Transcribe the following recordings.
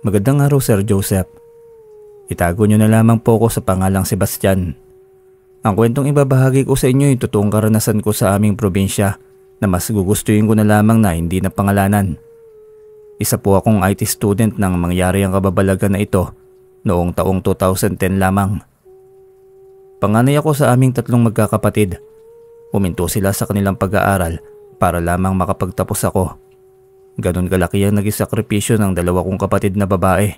Magandang araw, Sir Joseph. Itago niyo na lamang po ako sa pangalang Sebastian. Ang kwentong ibabahagi ko sa inyo ay totoong karanasan ko sa aming probinsya na mas gugustuhin ko na lamang na hindi na pangalanan. Isa po akong IT student nang mangyari ang kababalagan na ito noong taong 2010 lamang. Panganay ako sa aming tatlong magkakapatid. Huminto sila sa kanilang pag-aaral para lamang makapagtapos ako. Ganon kalaki ang naging sakripisyo ng dalawa kong kapatid na babae.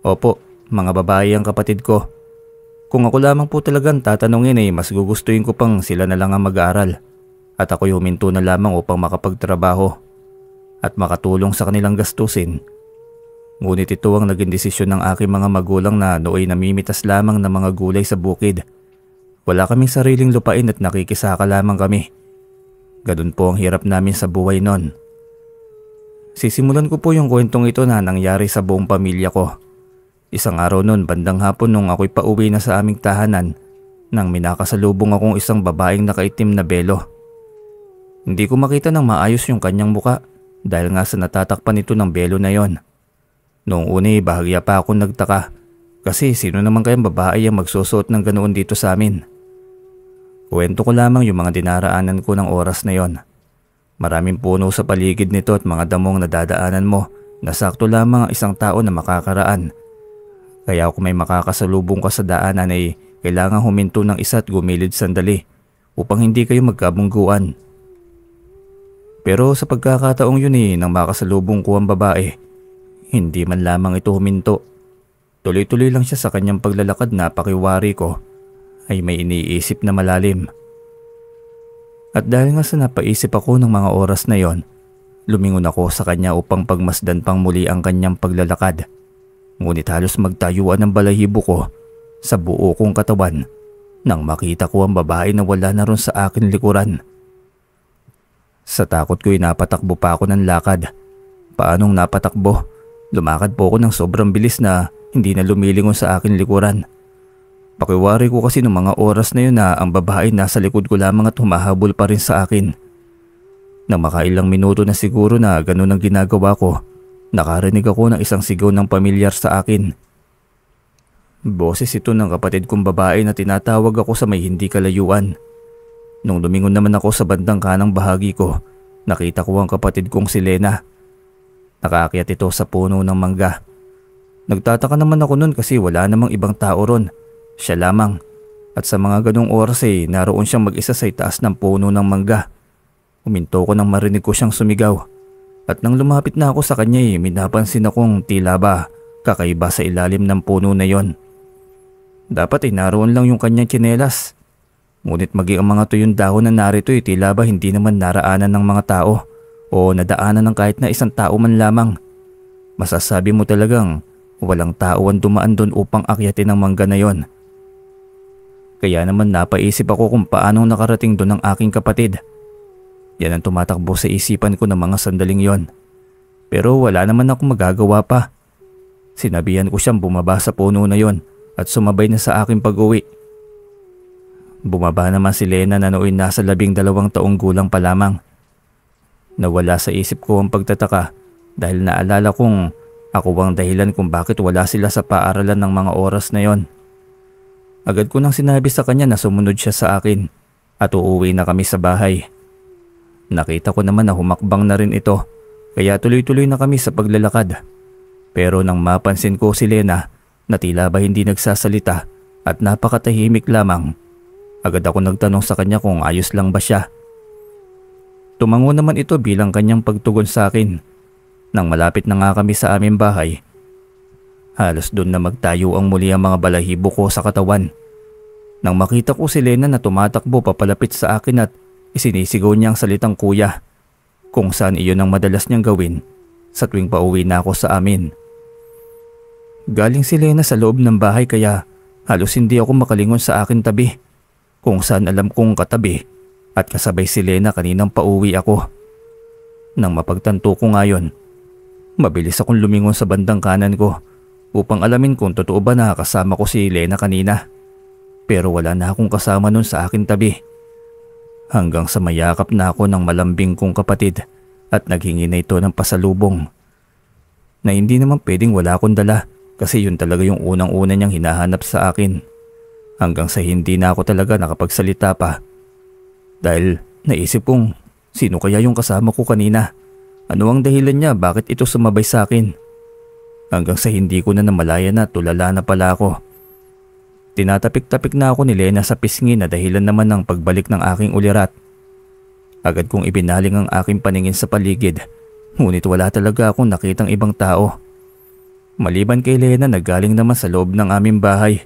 Opo, mga babae ang kapatid ko. Kung ako lamang po talagang tatanungin ay mas gugustuhin ko pang sila na lang ang mag-aaral at ako'y huminto na lamang upang makapagtrabaho at makatulong sa kanilang gastusin. Ngunit ito ang naging desisyon ng aking mga magulang na nooy namimitas lamang ng mga gulay sa bukid. Wala kaming sariling lupain at nakikisaka lamang kami. Ganun po ang hirap namin sa buhay nun. Sisimulan ko po yung kwentong ito na nangyari sa buong pamilya ko. Isang araw noon bandang hapon nung ako'y pauwi na sa aming tahanan nang minakasalubong akong isang babaeng nakaitim na belo. Hindi ko makita ng maayos yung kanyang muka dahil nga sa natatakpan ito ng belo na yon. Noong una bahagya pa akong nagtaka kasi sino naman kayang babae ang magsusuot ng ganoon dito sa amin. Kwento ko lamang yung mga dinaraanan ko ng oras na yon. Maraming puno sa paligid nito at mga damong nadadaanan mo na sakto lamang ang isang tao na makakaraan. Kaya kung may makakasalubong ka sa daanan ay kailangan huminto ng isa at gumilid sandali upang hindi kayo magkabungguan. Pero sa pagkakataong yun nang makasalubong ko ang babae, hindi man lamang ito huminto. Tuloy-tuloy lang siya sa kanyang paglalakad na pakiwari ko ay may iniisip na malalim. At dahil nga sa napaisip ako ng mga oras na yon, lumingon ako sa kanya upang pagmasdan pang muli ang kanyang paglalakad. Ngunit halos magtayuan ang balahibo ko sa buo kong katawan nang makita ko ang babae na wala na ron sa akin likuran. Sa takot ko napatakbo pa ako ng lakad. Paanong napatakbo? Lumakad po ako ng sobrang bilis na hindi na lumilingon sa akin likuran. Pakiwari ko kasi ng mga oras na yun na ang babae nasa likod ko lamang at humahabol pa rin sa akin. Nang makailang minuto na siguro na ganun ang ginagawa ko, nakarinig ako ng isang sigaw ng pamilyar sa akin. Boses ito ng kapatid kong babae na tinatawag ako sa may hindi kalayuan. Nung lumingon naman ako sa bandang kanang bahagi ko, nakita ko ang kapatid kong si Lena. Nakaakyat ito sa puno ng mangga. Nagtataka naman ako nun kasi wala namang ibang tao ron. Siya lamang. At sa mga ganong oras naroon siyang mag-isa sa itaas ng puno ng mangga. Huminto ko nang marinig ko siyang sumigaw. At nang lumapit na ako sa kanya minapansin akong tila ba kakaiba sa ilalim ng puno na yon. Dapat naroon lang yung kanyang tsinelas. Ngunit maging ang mga tuyong dahon na narito tila ba hindi naman naraanan ng mga tao o nadaanan ng kahit na isang tao man lamang. Masasabi mo talagang walang tao ang dumaan doon upang akyatin ang mangga na yon. Kaya naman napaisip ako kung paano nakarating doon ang aking kapatid. Yan ang tumatakbo sa isipan ko ng mga sandaling yon. Pero wala naman akong magagawa pa. Sinabihan ko siyang bumaba sa puno na yon at sumabay na sa aking pag-uwi. Bumaba naman si Lena na nooy nasa 12 taong gulang pa lamang. Nawala sa isip ko ang pagtataka dahil naalala kong ako ang dahilan kung bakit wala sila sa paaralan ng mga oras na yon. Agad ko nang sinabi sa kanya na sumunod siya sa akin at uuwi na kami sa bahay. Nakita ko naman na humakbang na rin ito kaya tuloy-tuloy na kami sa paglalakad. Pero nang mapansin ko si Lena na tila ba hindi nagsasalita at napakatahimik lamang, agad ako nagtanong sa kanya kung ayos lang ba siya. Tumango naman ito bilang kanyang pagtugon sa akin. Nang malapit na nga kami sa aming bahay, halos doon na magtayo ang muli ang mga balahibo ko sa katawan. Nang makita ko si Lena na tumatakbo papalapit sa akin at isinisigaw niya ang salitang kuya, kung saan iyon ang madalas niyang gawin sa tuwing pauwi na ako sa amin. Galing si Lena sa loob ng bahay kaya halos hindi ako makalingon sa akin tabi, kung saan alam kong katabi at kasabay si Lena kaninang pauwi ako. Nang mapagtanto ko ngayon, mabilis akong lumingon sa bandang kanan ko upang alamin kung totoo ba na kasama ko si Lena kanina. Pero wala na akong kasama nun sa akin tabi. Hanggang sa mayakap na ako ng malambing kong kapatid at naghingi na ito ng pasalubong. na hindi naman pwedeng wala akong dala kasi yun talaga yung unang-una niyang hinahanap sa akin. Hanggang sa hindi na ako talaga nakapagsalita pa. Dahil naisip kong sino kaya yung kasama ko kanina? Ano ang dahilan niya bakit ito sumabay sa akin? Hanggang sa hindi ko na namalayan na tulala na pala ako. Tinatapik-tapik na ako ni Lena sa pisngi na dahilan naman ng pagbalik ng aking ulirat. Agad kong ibinaling ang aking paningin sa paligid, ngunit wala talaga akong nakitang ibang tao. Maliban kay Lena na galing naman sa loob ng aming bahay.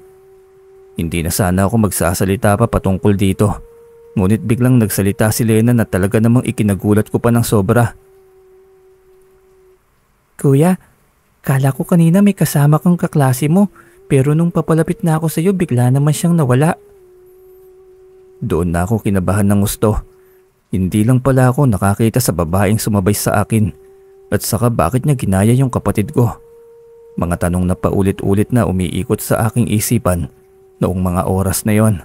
Hindi na sana ako magsasalita pa patungkol dito, ngunit biglang nagsalita si Lena na talaga namang ikinagulat ko pa ng sobra. Kuya, kala ko kanina may kasama kang kaklase mo, pero nung papalapit na ako sa iyo bigla naman siyang nawala. Doon na ako kinabahan ng gusto. Hindi lang pala ako nakakita sa babaeng sumabay sa akin, at saka bakit niya ginaya yung kapatid ko. Mga tanong na paulit-ulit na umiikot sa aking isipan noong mga oras na yon.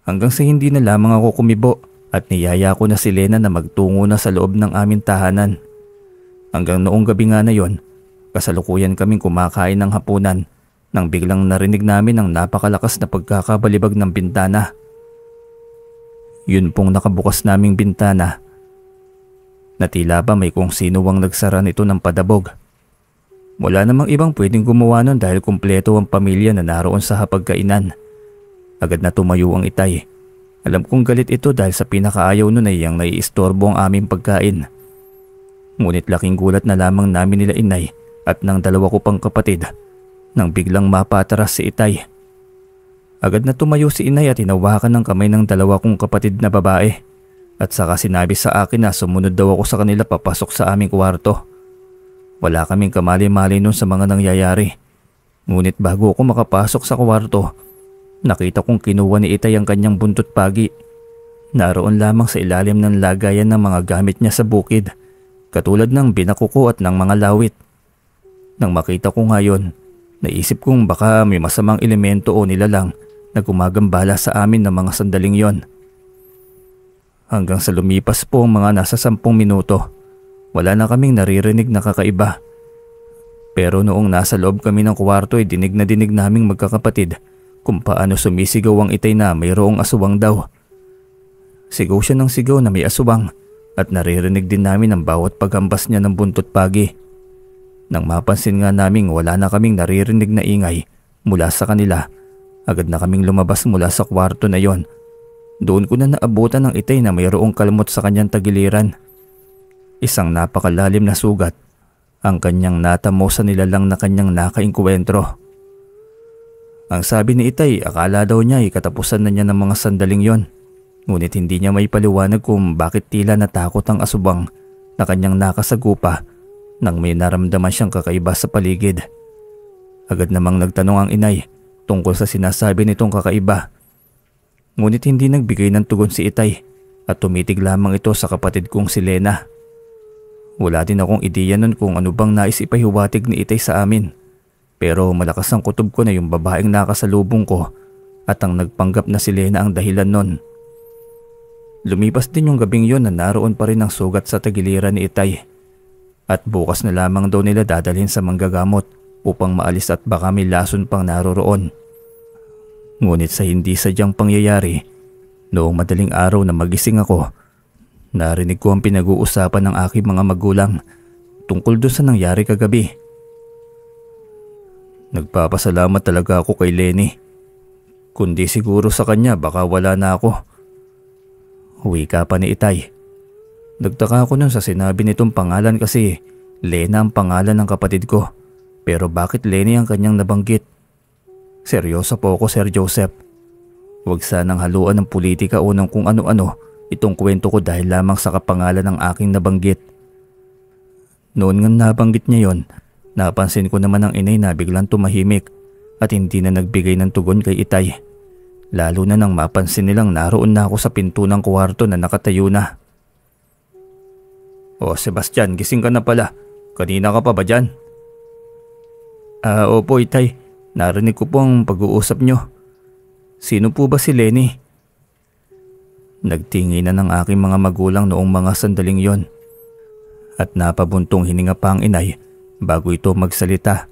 Hanggang sa hindi na lamang ako kumibo at niyaya ko na si Lena na magtungo na sa loob ng aming tahanan. Hanggang noong gabi nga na yon, kasalukuyan kaming kumakain ng hapunan nang biglang narinig namin ang napakalakas na pagkakabalibag ng bintana. Yun pong nakabukas naming bintana na tila ba may kung sino ang nagsara nito ng padabog. Wala namang ibang pwedeng gumawa nun dahil kumpleto ang pamilya na naroon sa hapagkainan. Agad na tumayo ang Itay. Alam kong galit ito dahil sa pinakaayaw nun ay yung naiistorbo ang aming pagkain. Ngunit laking gulat na lamang namin nila Inay at ng dalawa ko pang kapatid nang biglang mapatras si Itay. Agad na tumayo si Inay at hinawakan ng kamay ng dalawa kong kapatid na babae at saka sinabi sa akin na sumunod daw ako sa kanila papasok sa aming kwarto. Wala kaming kamali-mali nun sa mga nangyayari. Ngunit bago ako makapasok sa kwarto, nakita kong kinuha ni Itay ang kanyang buntot pagi. Naroon lamang sa ilalim ng lagayan ng mga gamit niya sa bukid, katulad ng binakuko at ng mga lawit. Nang makita ko ngayon, naisip kong baka may masamang elemento o nilalang na gumagambala sa amin ng mga sandaling yon. Hanggang sa lumipas po ang mga nasa 10 minuto, wala na kaming naririnig na kakaiba. Pero noong nasa loob kami ng kwarto ay dinig na dinig naming magkakapatid kung paano sumisigaw ang Itay na mayroong aswang daw. Sigaw siya ng sigaw na may aswang at naririnig din namin ang bawat paghambas niya ng buntot pagi. Nang mapansin nga naming wala na kaming naririnig na ingay mula sa kanila, agad na kaming lumabas mula sa kwarto na yon. Doon ko na naabutan ng Itay na mayroong kalmot sa kanyang tagiliran. Isang napakalalim na sugat ang kanyang natamo sa nilalang na kanyang nakainkwentro. Ang sabi ni Itay, akala daw niya ay katapusan na niya ng mga sandaling yon. Ngunit hindi niya may paliwanag kung bakit tila natakot ang asubang na kanyang nakasagupa nang may naramdaman siyang kakaiba sa paligid. Agad namang nagtanong ang Inay tungkol sa sinasabi nitong kakaiba. Ngunit hindi nagbigay ng tugon si Itay at tumitig lamang ito sa kapatid kong si Lena. Wala din akong ideya nun kung ano bang nais ipahiwatig ni Itay sa amin. Pero malakas ang kutob ko na yung babaeng nakasalubong ko at ang nagpanggap na si Lena ang dahilan nun. Lumipas din yung gabing yon na naroon pa rin ang sugat sa tagiliran ni Itay. At bukas na lamang daw nila dadalhin sa manggagamot upang maalis at baka may lason pang naroroon. Ngunit sa hindi sadyang pangyayari, noong madaling araw na magising ako, narinig ko ang pinag-uusapan ng aking mga magulang tungkol doon sa nangyari kagabi. Nagpapasalamat talaga ako kay Lenny. Kundi siguro sa kanya baka wala na ako. Wika pa ni Itay. Nagtaka ako nun sa sinabi nitong pangalan kasi Lena ang pangalan ng kapatid ko. Pero bakit Lenny ang kanyang nabanggit? Seryoso po ako, Sir Joseph. Huwag sanang haluan ng politika o ng kung ano-ano itong kwento ko dahil lamang sa kapangalan ng aking nabanggit. Noon nga nabanggit niya yon, napansin ko naman ang Inay na biglang tumahimik at hindi na nagbigay ng tugon kay Itay. Lalo na nang mapansin nilang naroon na ako sa pinto ng kwarto na nakatayo na. "O Sebastian, gising ka na pala. Kanina ka pa ba dyan?" Opo Itay. Narinig ko po ang pag-uusap nyo. Sino po ba si Lenny?" Nagtingi na ng aking mga magulang noong mga sandaling yon. At napabuntong hininga pa ang Inay bago ito magsalita.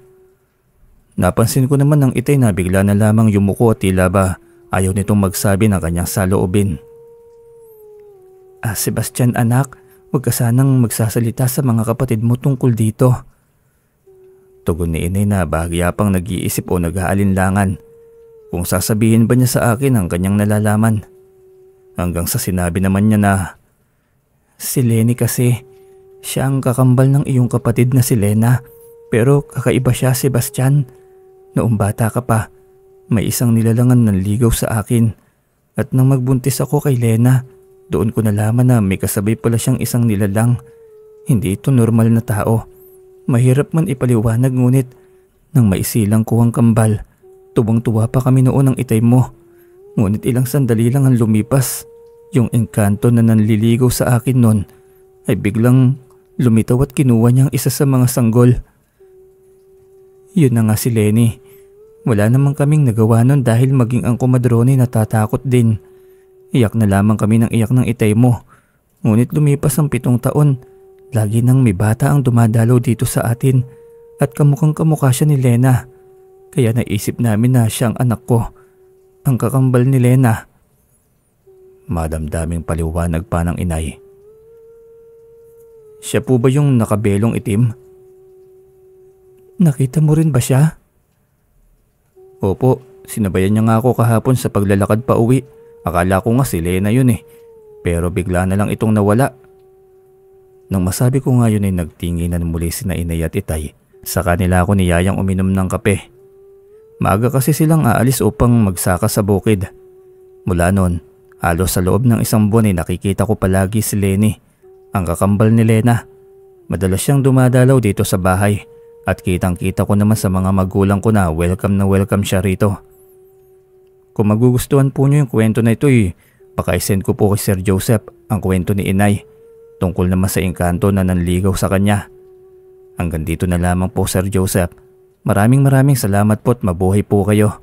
Napansin ko naman ang itay na bigla na lamang yumuko at tila ba ayaw nitong magsabi ng kanyang saloobin. Sebastian anak, huwag ka sanang magsasalita sa mga kapatid mo tungkol dito. Tugon ni inay na bahagya pang nag-iisip o nag-aalinlangan kung sasabihin ba niya sa akin ang kanyang nalalaman. Hanggang sa sinabi naman niya na, si Lenny kasi, siya ang kakambal ng iyong kapatid na si Lena, pero kakaiba siya, Sebastian. Noong bata ka pa, may isang nilalangan ng ligaw sa akin at nang magbuntis ako kay Lena, doon ko nalaman na may kasabay pala siyang isang nilalang. Hindi ito normal na tao. Mahirap man ipaliwanag ngunit nang maisilang ko ang kambal, tuwang-tuwa pa kami noon ng itay mo. Ngunit ilang sandali lang ang lumipas, yung engkanto na nanliligaw sa akin noon ay biglang lumitaw at kinuha niya ang isa sa mga sanggol. Yun na nga si Lenny. Wala namang kaming nagawa nun dahil maging ang komadrone natatakot din. Iyak na lamang kami ng iyak ng itay mo. Ngunit lumipas ang 7 taon, lagi nang may bata ang dumadalaw dito sa atin at kamukhang kamukha siya ni Lena. Kaya naisip namin na siyang anak ko, ang kakambal ni Lena. Madamdaming paliwanag pa ng inay. Siya po ba yung nakabelong itim? Nakita mo rin ba siya? Opo, sinabayan niya nga ako kahapon sa paglalakad pa uwi. Akala ko nga si Lena yun eh, pero bigla na lang itong nawala. Nang masabi ko nga yun ay nagtinginan muli sina inay at itay. Sa kanila ako niyayang uminom ng kape. Maaga kasi silang aalis upang magsaka sa bukid. Mula noon, halos sa loob ng 1 buwan ay nakikita ko palagi si Lenny, ang kakambal ni Lena. Madalas siyang dumadalaw dito sa bahay. At kitang-kita ko naman sa mga magulang ko na welcome siya rito. Kung magugustuhan po niyo yung kwento na ito paka-send ko po kay Sir Joseph ang kwento ni inay tungkol naman sa engkanto na nanligaw sa kanya. Hanggang dito na lamang po Sir Joseph. Maraming salamat po at mabuhay po kayo.